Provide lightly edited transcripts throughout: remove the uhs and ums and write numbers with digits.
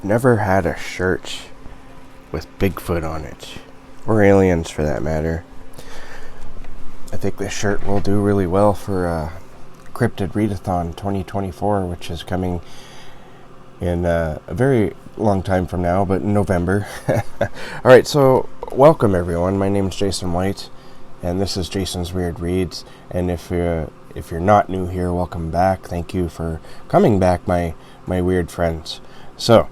never had a shirt with Bigfoot on it, or aliens for that matter. I think this shirt will do really well for Cryptid Readathon 2024, which is coming in a very long time from now, but in November. Alright, so welcome everyone. My name is Jason White, and this is Jason's Weird Reads. And if you're not new here, welcome back. Thank you for coming back, my weird friends. So,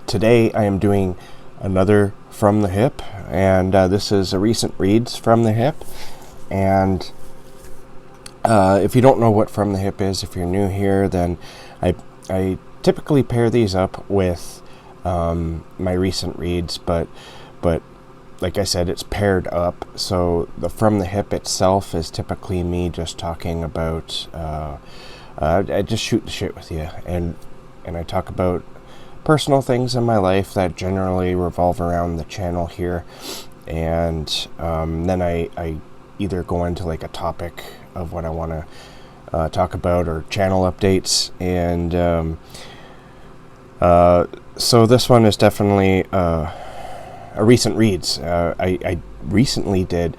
today I am doing another From the Hip, and this is a recent reads from the hip. And if you don't know what From the Hip is, if you're new here, then I typically pair these up with my recent reads, but like I said, it's paired up. So the From the Hip itself is typically me just talking about I just shoot the shit with you, and I talk about personal things in my life that generally revolve around the channel here, and then I either go into like a topic of what I want to talk about, or channel updates. And so this one is definitely a recent reads. I recently did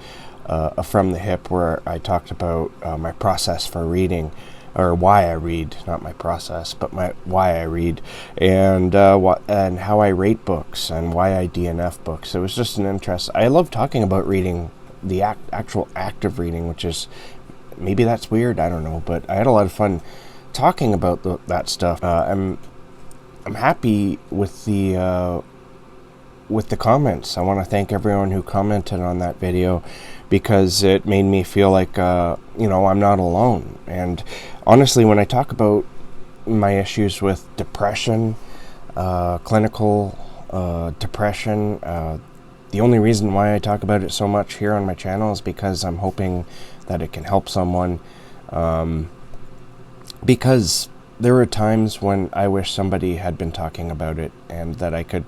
a From the Hip where I talked about my process for reading, or why I read, not my process, but why I read, and how I rate books, and why I DNF books. It was just an interest. I love talking about reading, the actual act of reading, which is, maybe that's weird, I don't know, but I had a lot of fun talking about that stuff. I'm happy with the comments. I want to thank everyone who commented on that video, because it made me feel like I'm not alone. And honestly, when I talk about my issues with depression, clinical depression, the only reason why I talk about it so much here on my channel is because I'm hoping that it can help someone, because there were times when I wish somebody had been talking about it, and that I could,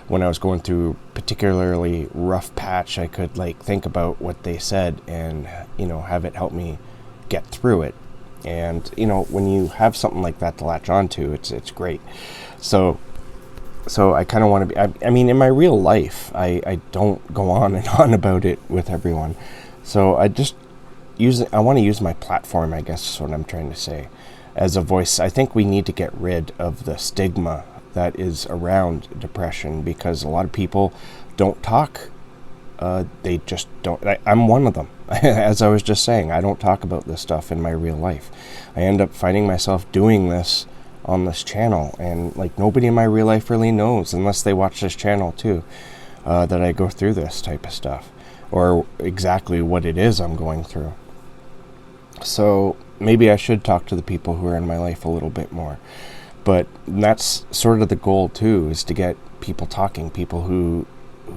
when I was going through particularly rough patch, I could like think about what they said and have it help me get through it. And when you have something like that to latch onto, it's great. So I kind of want to be, I mean, in my real life, I don't go on and on about it with everyone. So I just I want to use my platform, I guess is what I'm trying to say, as a voice. I think we need to get rid of the stigma that is around depression, because a lot of people don't talk. They just don't. I'm one of them. As I was just saying, I don't talk about this stuff in my real life. I end up finding myself doing this on this channel, and like nobody in my real life really knows, unless they watch this channel too, that I go through this type of stuff, or exactly what it is I'm going through. So maybe I should talk to the people who are in my life a little bit more. But that's sort of the goal too, is to get people talking, people who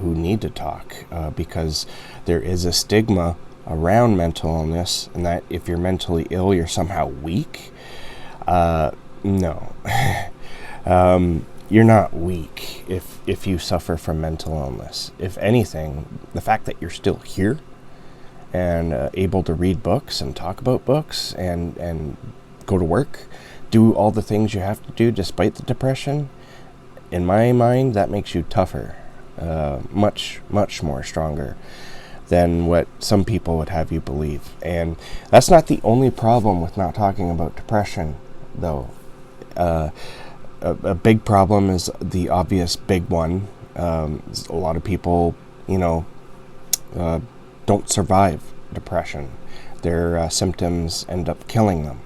need to talk, because there is a stigma around mental illness, and that if you're mentally ill, you're somehow weak. No. You're not weak if you suffer from mental illness. If anything, the fact that you're still here and able to read books and talk about books and go to work, do all the things you have to do despite the depression, in my mind, that makes you tougher, much more stronger than what some people would have you believe. And that's not the only problem with not talking about depression, though. A big problem is the obvious big one. A lot of people, don't survive depression. Their symptoms end up killing them,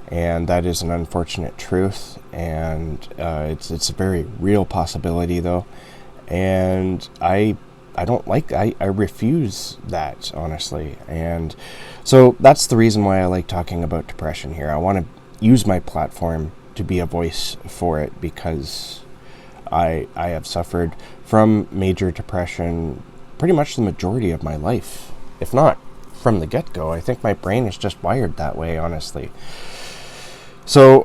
and that is an unfortunate truth. And it's a very real possibility, though. And I don't like. I refuse that, honestly. And so that's the reason why I like talking about depression here. I want to use my platform to be a voice for it, because I have suffered from major depression pretty much the majority of my life, if not from the get-go. I think my brain is just wired that way, honestly. So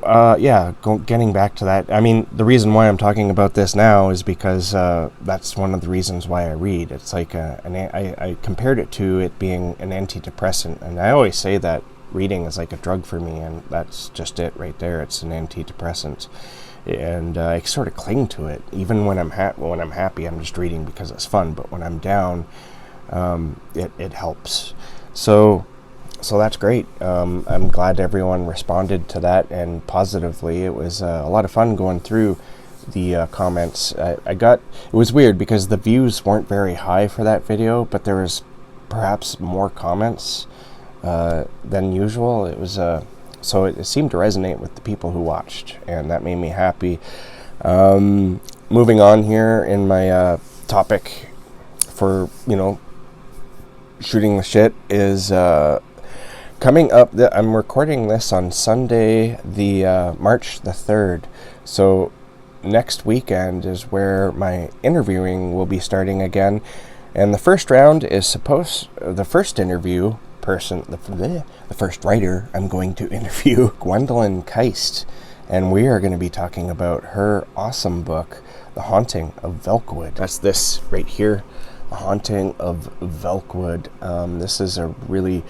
getting back to that, I mean, the reason why I'm talking about this now is because that's one of the reasons why I read. It's like I compared it to it being an antidepressant, and I always say that reading is like a drug for me, and that's just it right there. It's an antidepressant. and I sort of cling to it. Even when I'm happy, I'm just reading because it's fun. But when I'm down, it helps. So that's great. I'm glad everyone responded to that, and positively. It was a lot of fun going through the comments. It was weird because the views weren't very high for that video, but there was perhaps more comments than usual. It was so it seemed to resonate with the people who watched, and that made me happy. Moving on here in my topic for shooting the shit is coming up. I'm recording this on Sunday, the March the 3rd. So next weekend is where my interviewing will be starting again, and the first round is the first interview person, the first writer I'm going to interview, Gwendolyn Kiste, and we are going to be talking about her awesome book, The Haunting of Velkwood. That's this right here, The Haunting of Velkwood. This is a really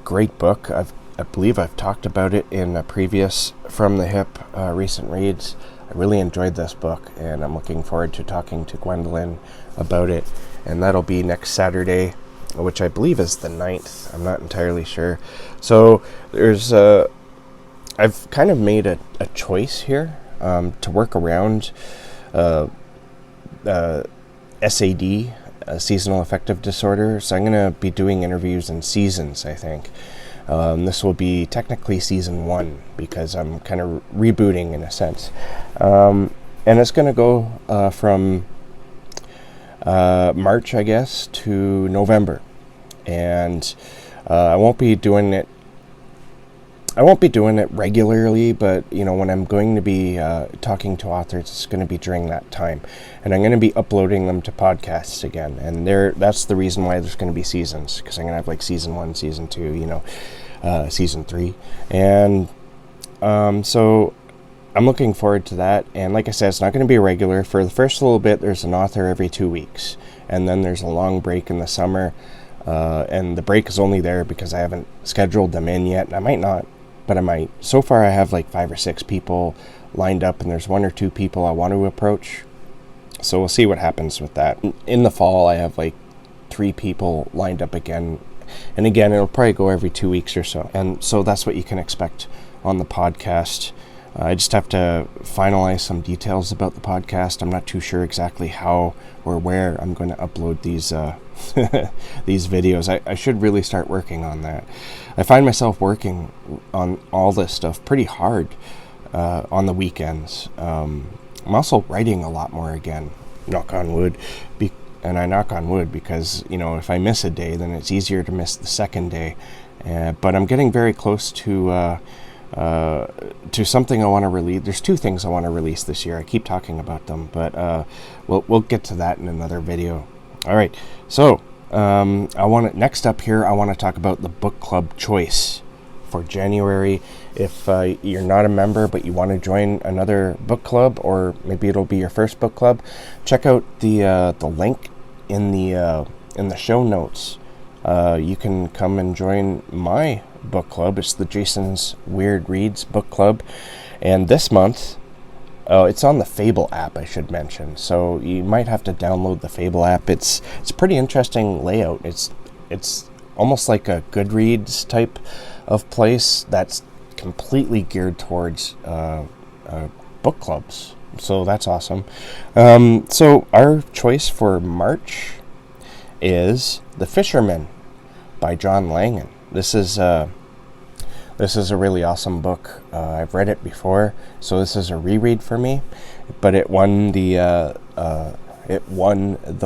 great book. I believe I've talked about it in a previous From the Hip recent reads. I really enjoyed this book, and I'm looking forward to talking to Gwendolyn about it, and that'll be next Saturday, which I believe is the 9th. I'm not entirely sure. So there's I've kind of made a choice here to work around SAD, seasonal affective disorder. So I'm going to be doing interviews in seasons, I think. This will be technically season 1 because I'm kind of rebooting in a sense. And it's going to go from March, I guess, to November. And I won't be doing it regularly, but when I'm going to be talking to authors, it's going to be during that time, and I'm going to be uploading them to podcasts again. And that's the reason why there's going to be seasons, because I'm going to have like season 1, season 2, season 3, and so I'm looking forward to that. And like I said, it's not going to be regular. For the first little bit, there's an author every 2 weeks, and then there's a long break in the summer, and the break is only there because I haven't scheduled them in yet, and I might not. But I might. So far I have like 5 or 6 people lined up, and there's 1 or 2 people I want to approach. So we'll see what happens with that. In the fall I have like 3 people lined up again. And again, it'll probably go every 2 weeks or so. And so that's what you can expect on the podcast. I just have to finalize some details about the podcast. I'm not too sure exactly how or where I'm going to upload these these videos. I should really start working on that. I find myself working on all this stuff pretty hard on the weekends. I'm also writing a lot more again, knock on wood. And I knock on wood because, if I miss a day, then it's easier to miss the second day. But I'm getting very close to something I want to release. There's 2 things I want to release this year. I keep talking about them, but we'll get to that in another video. All right, so next up here, I want to talk about the book club choice for January. If you're not a member but you want to join another book club, or maybe it'll be your first book club, check out the link in the show notes. You can come and join my book club. It's the Jason's Weird Reads book club, and this month it's on the Fable app, I should mention. So you might have to download the Fable app. It's a pretty interesting layout. It's almost like a Goodreads type of place that's completely geared towards book clubs. So that's awesome. So our choice for March is The Fisherman by John Langan. This is a really awesome book. I've read it before, so this is a reread for me. But it won the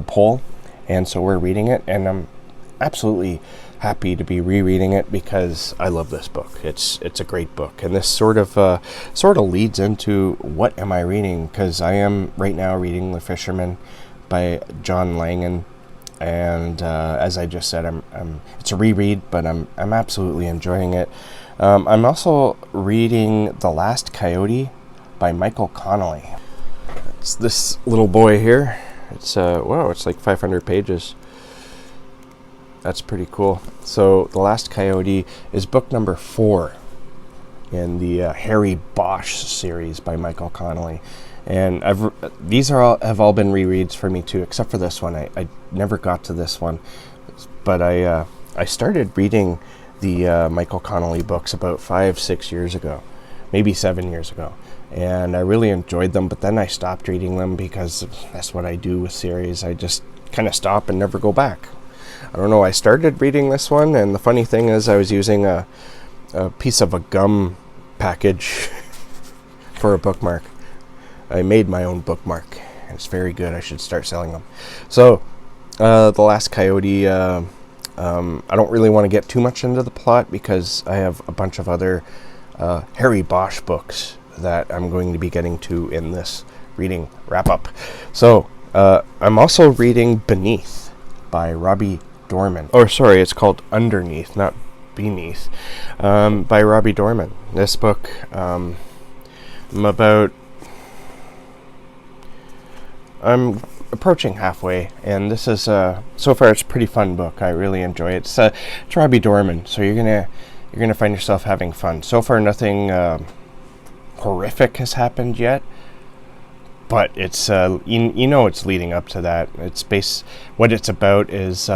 poll, and so we're reading it, and I'm absolutely happy to be rereading it because I love this book. It's a great book, and this sort of leads into what am I reading, because I am right now reading The Fisherman by John Langan. And as I just said, it's a reread, but I'm absolutely enjoying it. I'm also reading The Last Coyote by Michael Connolly. It's this little boy here. It's wow, it's like 500 pages. That's pretty cool. So The Last Coyote is book number 4 in the Harry Bosch series by Michael Connelly. And these have all been rereads for me too, except for this one. I never got to this one, but I started reading the Michael Connelly books about 5-6 years ago, maybe 7 years ago, and I really enjoyed them. But then I stopped reading them because that's what I do with series. I just kind of stop and never go back. I don't know. I started reading this one, and the funny thing is, I was using a piece of a gum package for a bookmark. I made my own bookmark. It's very good. I should start selling them. So, The Last Coyote, I don't really want to get too much into the plot because I have a bunch of other Harry Bosch books that I'm going to be getting to in this reading wrap-up. So, I'm also reading Beneath by Robbie Dorman. Oh, sorry, it's called Underneath, not Beneath, by Robbie Dorman. This book, I'm approaching halfway, and this is so far it's a pretty fun book. I really enjoy it. It's Robbie Dorman, so you're gonna find yourself having fun. So far, nothing horrific has happened yet, but it's you know it's leading up to that. What it's about is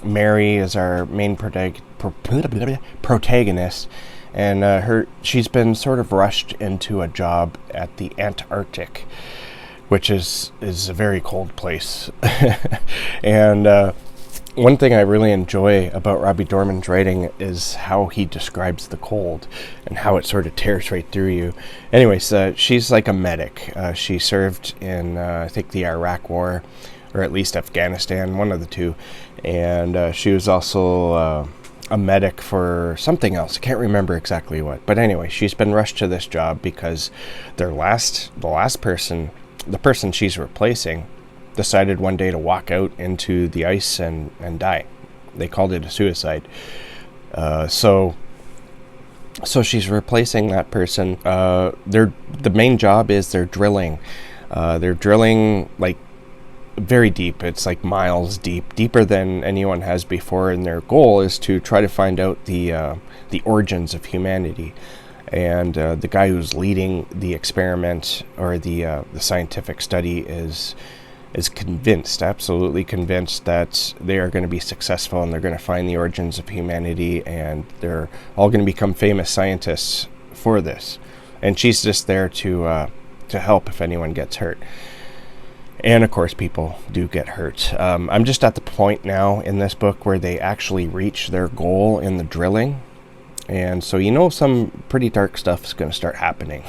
Mary is our main protagonist, and she's been sort of rushed into a job at the Antarctic, which is a very cold place. And one thing I really enjoy about Robbie Dorman's writing is how he describes the cold and how it sort of tears right through you. Anyways, she's like a medic. She served in, I think, the Iraq War, or at least Afghanistan, one of the two. And she was also a medic for something else. I can't remember exactly what. But anyway, she's been rushed to this job because the last person, the person she's replacing, decided one day to walk out into the ice and die. They called it a suicide. So she's replacing that person. The main job is they're drilling. They're drilling like very deep. It's like miles deep, deeper than anyone has before. And their goal is to try to find out the origins of humanity. And the guy who's leading the experiment or the scientific study is convinced, absolutely convinced, that they are going to be successful and they're going to find the origins of humanity, and they're all going to become famous scientists for this. And she's just there to help if anyone gets hurt. And of course, people do get hurt. I'm just at the point now in this book where they actually reach their goal in the drilling. And so some pretty dark stuff is going to start happening.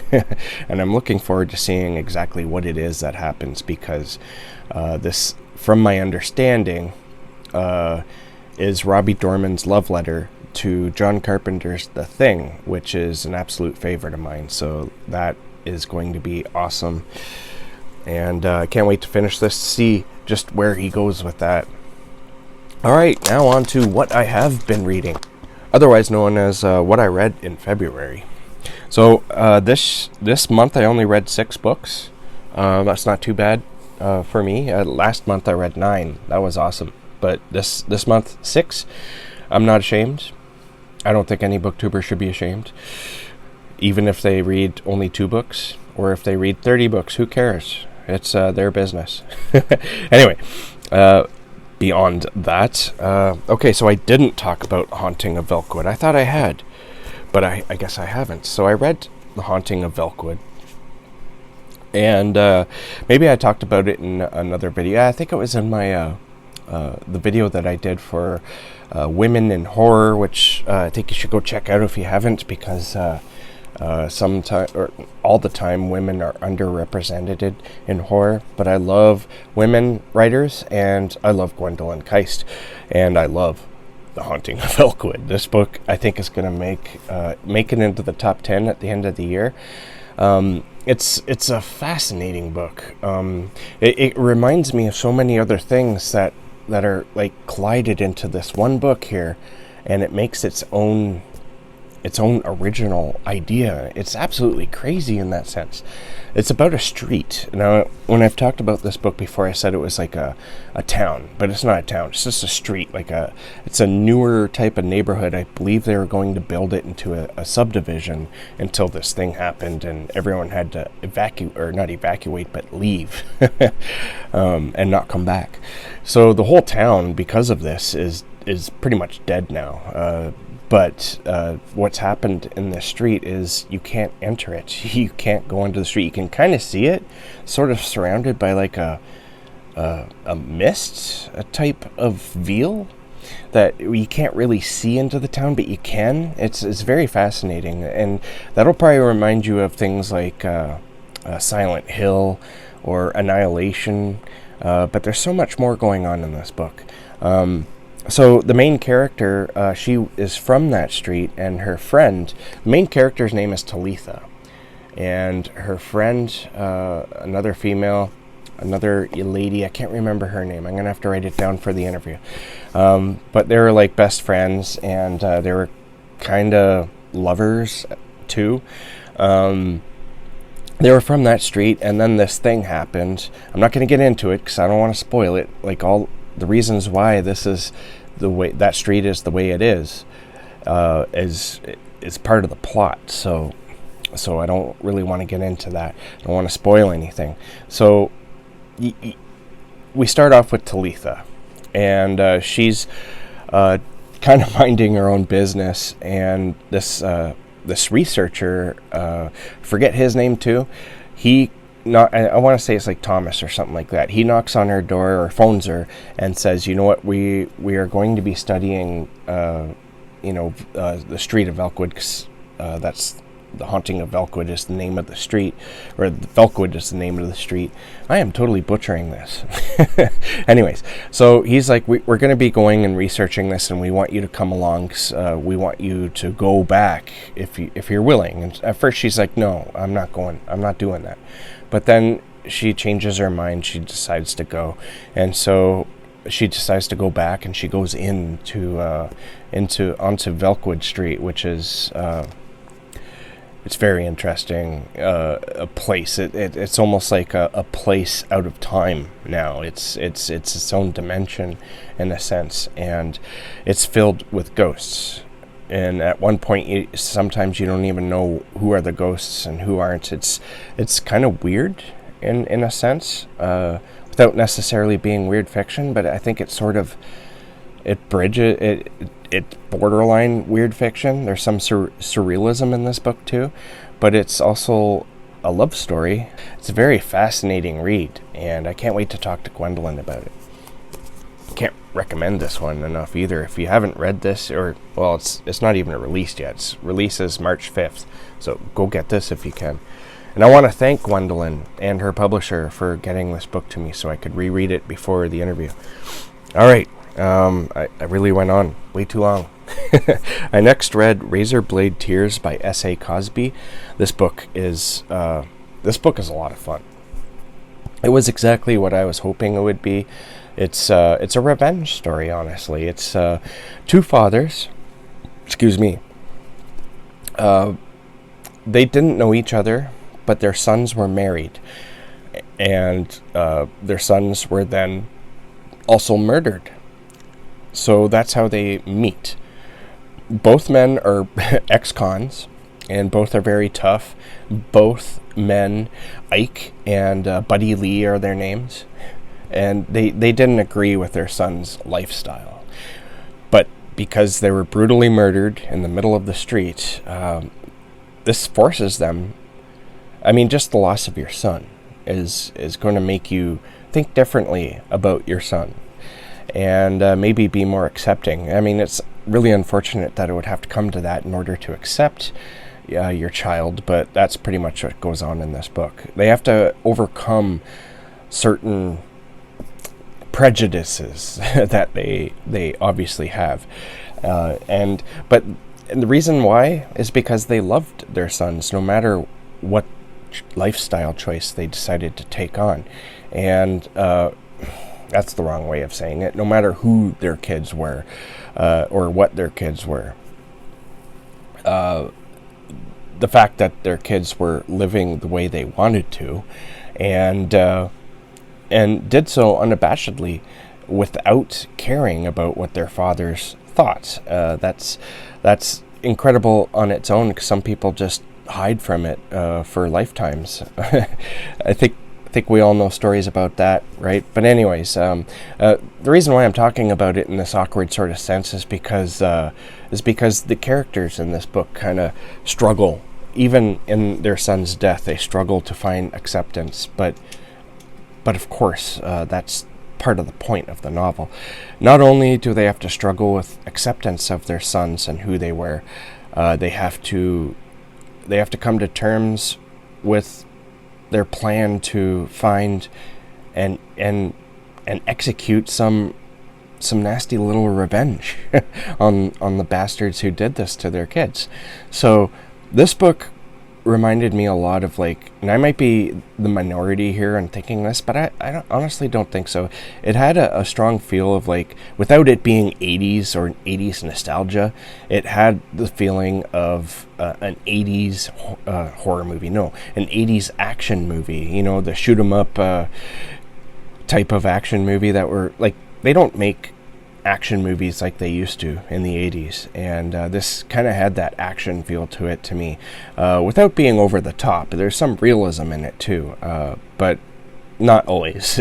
And I'm looking forward to seeing exactly what it is that happens, because this, from my understanding, is Robbie Dorman's love letter to John Carpenter's The Thing, which is an absolute favorite of mine. So that is going to be awesome. And I can't wait to finish this, to see just where he goes with that. All right, now on to what I have been reading, otherwise known as what I read in February. So this month I only read 6 books. That's not too bad for me. Last month I read 9. That was awesome. But this month, 6. I'm not ashamed. I don't think any booktuber should be ashamed. Even if they read only 2 books, or if they read 30 books, who cares? It's their business. Anyway, beyond that, okay, so I didn't talk about Haunting of Velkwood. I thought I had, but I guess I haven't. So I read The Haunting of Velkwood, and maybe I talked about it in another video. I think it was in my the video that I did for Women in Horror, which I think you should go check out if you haven't, because sometimes, or all the time, women are underrepresented in horror. But I love women writers, and I love Gwendolyn Kiste, and I love The Haunting of Velkwood. This book, I think, is going to make it into the top 10 at the end of the year. It's a fascinating book. It reminds me of so many other things that are like collided into this one book here, and it makes its own its own original idea. It's absolutely crazy in that sense. It's about a street. Now, when I've talked about this book before, I said it was like a town, but it's not a town. It's just a street. It's a newer type of neighborhood. I believe they were going to build it into a subdivision until this thing happened, and everyone had to leave, and not come back. So the whole town, because of this, is pretty much dead now. But what's happened in this street is you can't enter it. You can't go into the street. You can kind of see it, sort of surrounded by like a mist, a type of veil that you can't really see into the town, but you can. It's very fascinating, and that'll probably remind you of things like Silent Hill or Annihilation. But there's so much more going on in this book. So the main character, she is from that street, and her friend, the main character's name is Talitha, and her friend, another female, another lady, I can't remember her name, I'm going to have to write it down for the interview, but they were like best friends, and they were kind of lovers too. They were from that street, and then this thing happened. I'm not going to get into it because I don't want to spoil it, like all the reasons why this is the way that street is the way it is part of the plot. So I don't really want to get into that. I don't want to spoil anything. So we start off with Talitha, and she's kind of minding her own business, and this researcher, forget his name too, I want to say it's like Thomas or something like that. He knocks on her door or phones her and says, you know what, we are going to be studying, the street of Velkwood. That's the Haunting of Velkwood is the name of the street, or Velkwood is the name of the street. I am totally butchering this. Anyways, so he's like, we're going to be going and researching this, and we want you to come along. We want you to go back if you're willing. And at first she's like, no, I'm not going. I'm not doing that. But then she changes her mind. She decides to go, and so she decides to go back, and she goes onto Velkwood Street, which is it's very interesting. A place. It's almost like a place out of time now. It's its own dimension in a sense, and it's filled with ghosts. And at one point, sometimes you don't even know who are the ghosts and who aren't. It's kind of weird in a sense, without necessarily being weird fiction. But I think it's borderline weird fiction. There's some surrealism in this book too, but it's also a love story. It's a very fascinating read, and I can't wait to talk to Gwendolyn about it. Can't recommend this one enough either. If you haven't read this, it's not even released yet. Its release is March 5th, so go get this if you can. And I want to thank Gwendolyn and her publisher for getting this book to me so I could reread it before the interview. All right, I really went on way too long. I next read Razor Blade Tears by S.A. Cosby. This book is a lot of fun. It was exactly what I was hoping it would be. It's a revenge story, honestly. It's two fathers. Excuse me. They didn't know each other, but their sons were married, and their sons were then also murdered. So that's how they meet. Both men are ex-cons, and both are very tough. Both men, Ike and Buddy Lee are their names. And they didn't agree with their son's lifestyle. But because they were brutally murdered in the middle of the street, this forces them. I mean, just the loss of your son is going to make you think differently about your son, and maybe be more accepting. I mean, it's really unfortunate that it would have to come to that in order to accept your child, but that's pretty much what goes on in this book. They have to overcome certain prejudices that they obviously have, but the reason why is because they loved their sons no matter what lifestyle choice they decided to take on. And that's the wrong way of saying it. No matter who their kids were, or what their kids were. the fact that their kids were living the way they wanted to, and did so unabashedly without caring about what their fathers thought. That's incredible on its own, because some people just hide from it for lifetimes. I think we all know stories about that, right? But anyways, the reason why I'm talking about it in this awkward sort of sense is because the characters in this book kind of struggle. Even in their son's death, they struggle to find acceptance. But of course, that's part of the point of the novel. Not only do they have to struggle with acceptance of their sons and who they were, they have to come to terms with their plan to find and execute some nasty little revenge on the bastards who did this to their kids. So this book reminded me a lot of, like, and I might be the minority here in thinking this, but I honestly don't think so. It had a strong feel of, like, without it being 80s or 80s nostalgia, it had the feeling of an 80s horror movie. No, an 80s action movie. You know, the shoot 'em up type of action movie that were, like, they don't make action movies like they used to in the 80s, and this kind of had that action feel to it to me, without being over the top. There's some realism in it too, but not always.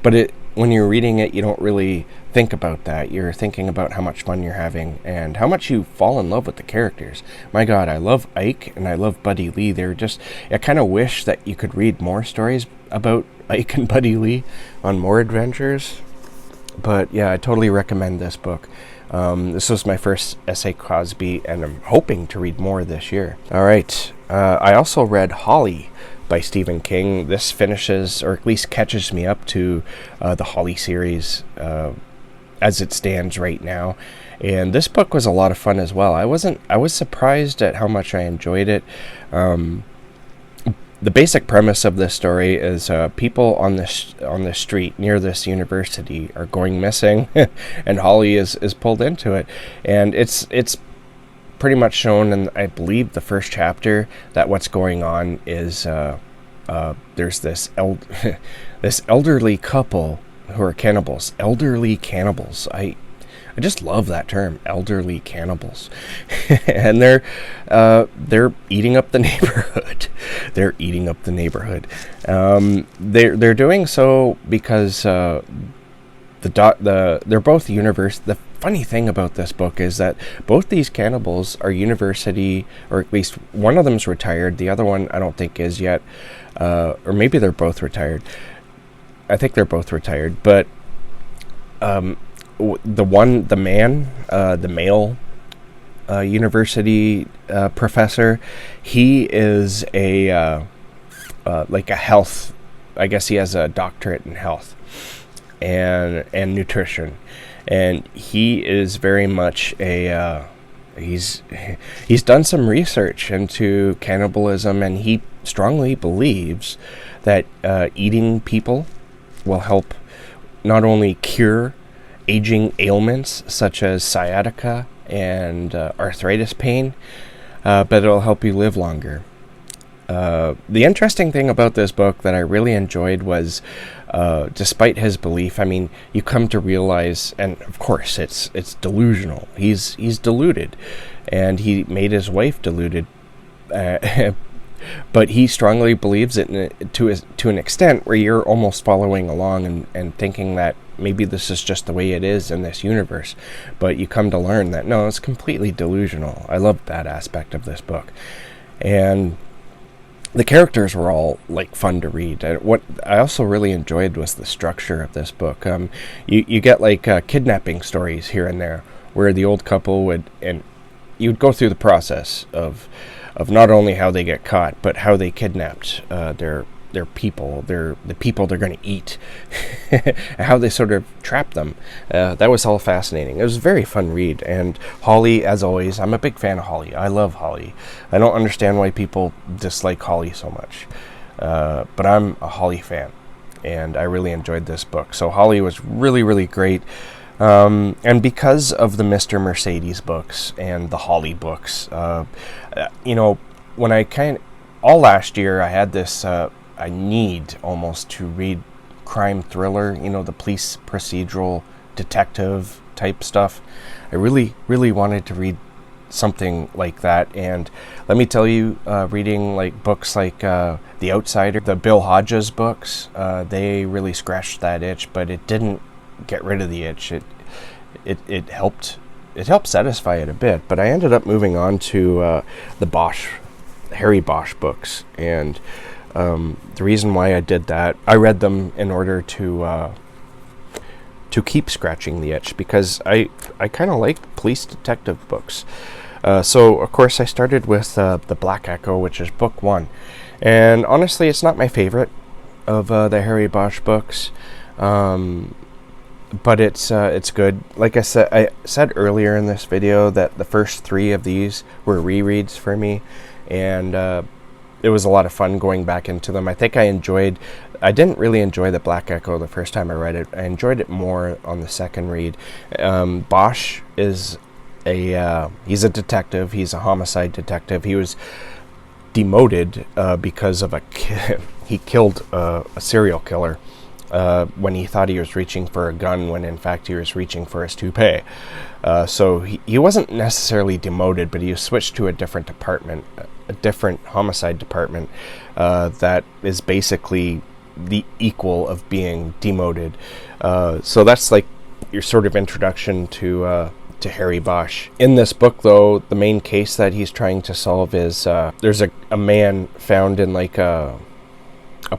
But when you're reading it, you don't really think about that. You're thinking about how much fun you're having and how much you fall in love with the characters. My God, I love Ike and I love Buddy Lee. I kind of wish that you could read more stories about Ike and Buddy Lee on more adventures. But yeah, I totally recommend this book. This was my first S.A. Cosby, and I'm hoping to read more this year. All right. I also read Holly by Stephen King. This finishes, or at least catches me up to the Holly series as it stands right now. And this book was a lot of fun as well. I was surprised at how much I enjoyed it. The basic premise of this story is people on the street near this university are going missing, and Holly is pulled into it. And it's pretty much shown in, I believe, the first chapter that what's going on is there's this this elderly couple who are cannibals. Elderly cannibals. I just love that term, elderly cannibals. And they're eating up the neighborhood. They're eating up the neighborhood. They're doing so because they're both The funny thing about this book is that both these cannibals are university, or at least one of them's retired. The other one I don't think is yet, or maybe they're both retired. I think they're both retired, but the male university professor, he is like a health, I guess he has a doctorate in health and nutrition, and he is very much he's done some research into cannibalism, and he strongly believes that eating people will help not only cure aging ailments such as sciatica and arthritis pain, but it'll help you live longer. The interesting thing about this book that I really enjoyed was, despite his belief, I mean, you come to realize, and of course it's delusional. He's deluded, and he made his wife deluded. But he strongly believes it to an extent where you're almost following along and thinking that maybe this is just the way it is in this universe. But you come to learn that, no, it's completely delusional. I love that aspect of this book. And the characters were all, like, fun to read. What I also really enjoyed was the structure of this book. You get, like, kidnapping stories here and there, where the old couple you'd go through the process of not only how they get caught, but how they kidnapped their people, the people they're going to eat, and how they sort of trap them. That was all fascinating. It was a very fun read. And Holly, as always, I'm a big fan of Holly. I love Holly. I don't understand why people dislike Holly so much, but I'm a Holly fan, and I really enjoyed this book. So Holly was really, really great. And because of the Mr. Mercedes books and the Holly books, when all last year I had this, I need almost to read crime thriller, the police procedural detective type stuff. I really, really wanted to read something like that, and let me tell you, reading books like The Outsider, the Bill Hodges books, they really scratched that itch, but it didn't get rid of the itch. It helped satisfy it a bit, but I ended up moving on to the Harry Bosch books, and the reason why I did that, I read them in order to keep scratching the itch, because I kind of like police detective books. So of course I started with The Black Echo, which is book 1, and honestly it's not my favorite of the Harry Bosch books, but it's good. Like I said earlier in this video that the first 3 of these were rereads for me, and it was a lot of fun going back into them. I think I didn't really enjoy The Black Echo the first time I read it. I enjoyed it more on the second read. Bosch is he's a detective. He's a homicide detective. He was demoted because of he killed a serial killer when he thought he was reaching for a gun, when in fact he was reaching for his toupee. So he wasn't necessarily demoted, but he was switched to a different department, a different homicide department that is basically the equal of being demoted. So that's like your sort of introduction to Harry Bosch. In this book, though, the main case that he's trying to solve is there's a man found in a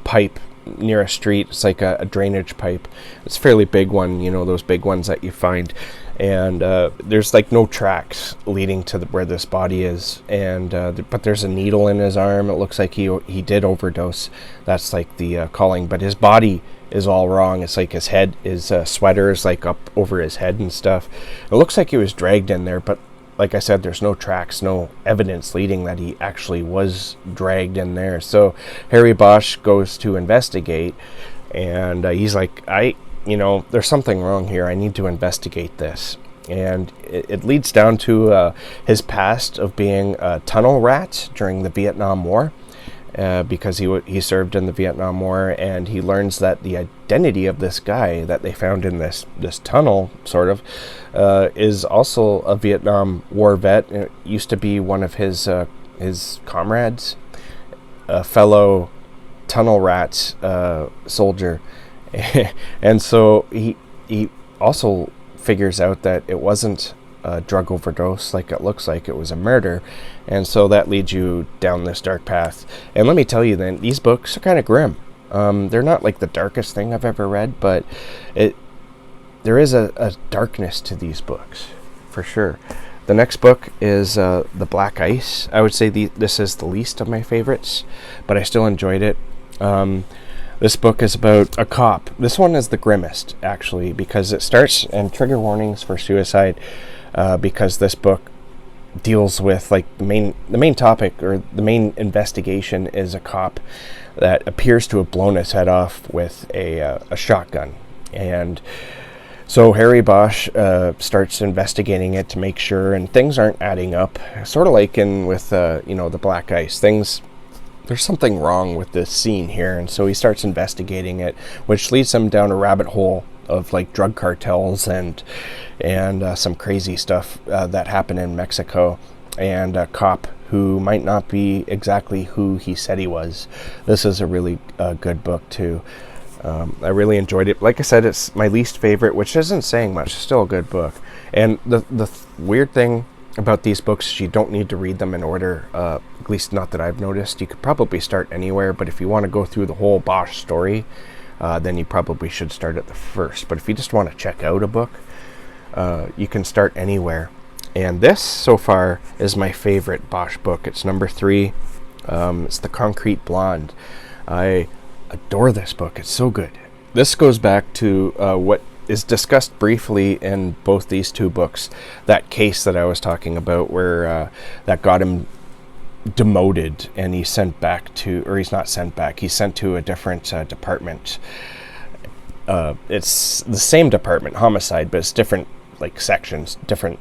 pipe near a street. It's like a drainage pipe. It's a fairly big one, those big ones that you find. And there's no tracks leading to where this body is. And but there's a needle in his arm. It looks like he did overdose. That's the calling. But his body is all wrong. It's his head, his sweater is up over his head and stuff. It looks like he was dragged in there, but like I said, there's no tracks, no evidence leading that he actually was dragged in there. So Harry Bosch goes to investigate, and he's there's something wrong here. I need to investigate this. And it leads down to his past of being a tunnel rat during the Vietnam War, because he served in the Vietnam War, and he learns that the identity of this guy that they found in this tunnel, sort of, is also a Vietnam War vet. It used to be one of his comrades, a fellow tunnel rat soldier, and so he also figures out that it wasn't a drug overdose like it looks like. It was a murder, and so that leads you down this dark path. And let me tell you then, these books are kind of grim. They're not the darkest thing I've ever read, but there is a darkness to these books, for sure. The next book is The Black Ice. I would say this is the least of my favorites, but I still enjoyed it. This book is about a cop. This one is the grimmest, actually, because it starts, and trigger warnings for suicide, because this book deals with the main topic, or the main investigation, is a cop that appears to have blown his head off with a shotgun. And so Harry Bosch starts investigating it to make sure, and things aren't adding up. Sort of like with The Black Ice. There's something wrong with this scene here, and so he starts investigating it, which leads him down a rabbit hole of drug cartels and some crazy stuff that happened in Mexico, and a cop who might not be exactly who he said he was. This is a really good book too. I really enjoyed it. Like I said, it's my least favorite, which isn't saying much. It's still a good book. And the weird thing about these books, you don't need to read them in order, at least not that I've noticed. You could probably start anywhere, but if you want to go through the whole Bosch story, then you probably should start at the first. But if you just want to check out a book, you can start anywhere. And this, so far, is my favorite Bosch book. It's number 3. It's The Concrete Blonde. I adore this book. It's so good. This goes back to what is discussed briefly in both these two books. That case that I was talking about, where that got him demoted, and he's sent back to, or he's not sent back, he's sent to a different department. it's the same department, homicide, but it's different like sections, different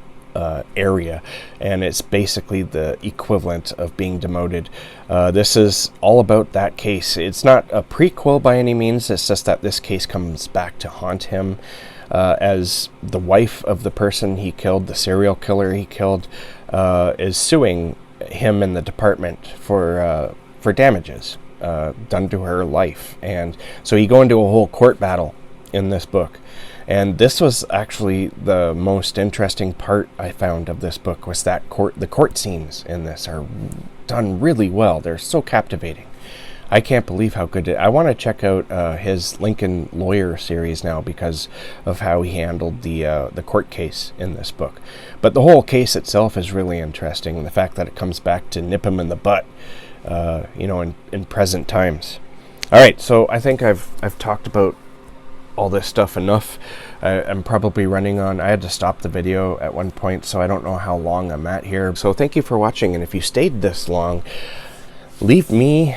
area, and it's basically the equivalent of being demoted. This is all about that case. It's not a prequel by any means. It's just that this case comes back to haunt him, as the wife of the person he killed, the serial killer he killed, is suing him and the department for damages done to her life. And so you go into a whole court battle in this book. And this was actually the most interesting part I found of this book, was that the court scenes in this are done really well. They're so captivating. I can't believe how good I want to check out his Lincoln Lawyer series now because of how he handled the court case in this book. But the whole case itself is really interesting. The fact that it comes back to nip him in the butt, in present times. All right, so I think I've talked about all this stuff enough. I'm probably running on, I had to stop the video at one point, so I don't know how long I'm at here. So thank you for watching, and if you stayed this long, leave me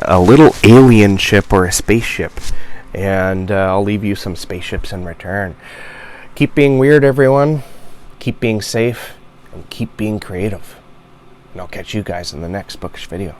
a little alien ship or a spaceship, and I'll leave you some spaceships in return. Keep being weird, everyone. Keep being safe, and keep being creative. And I'll catch you guys in the next bookish video.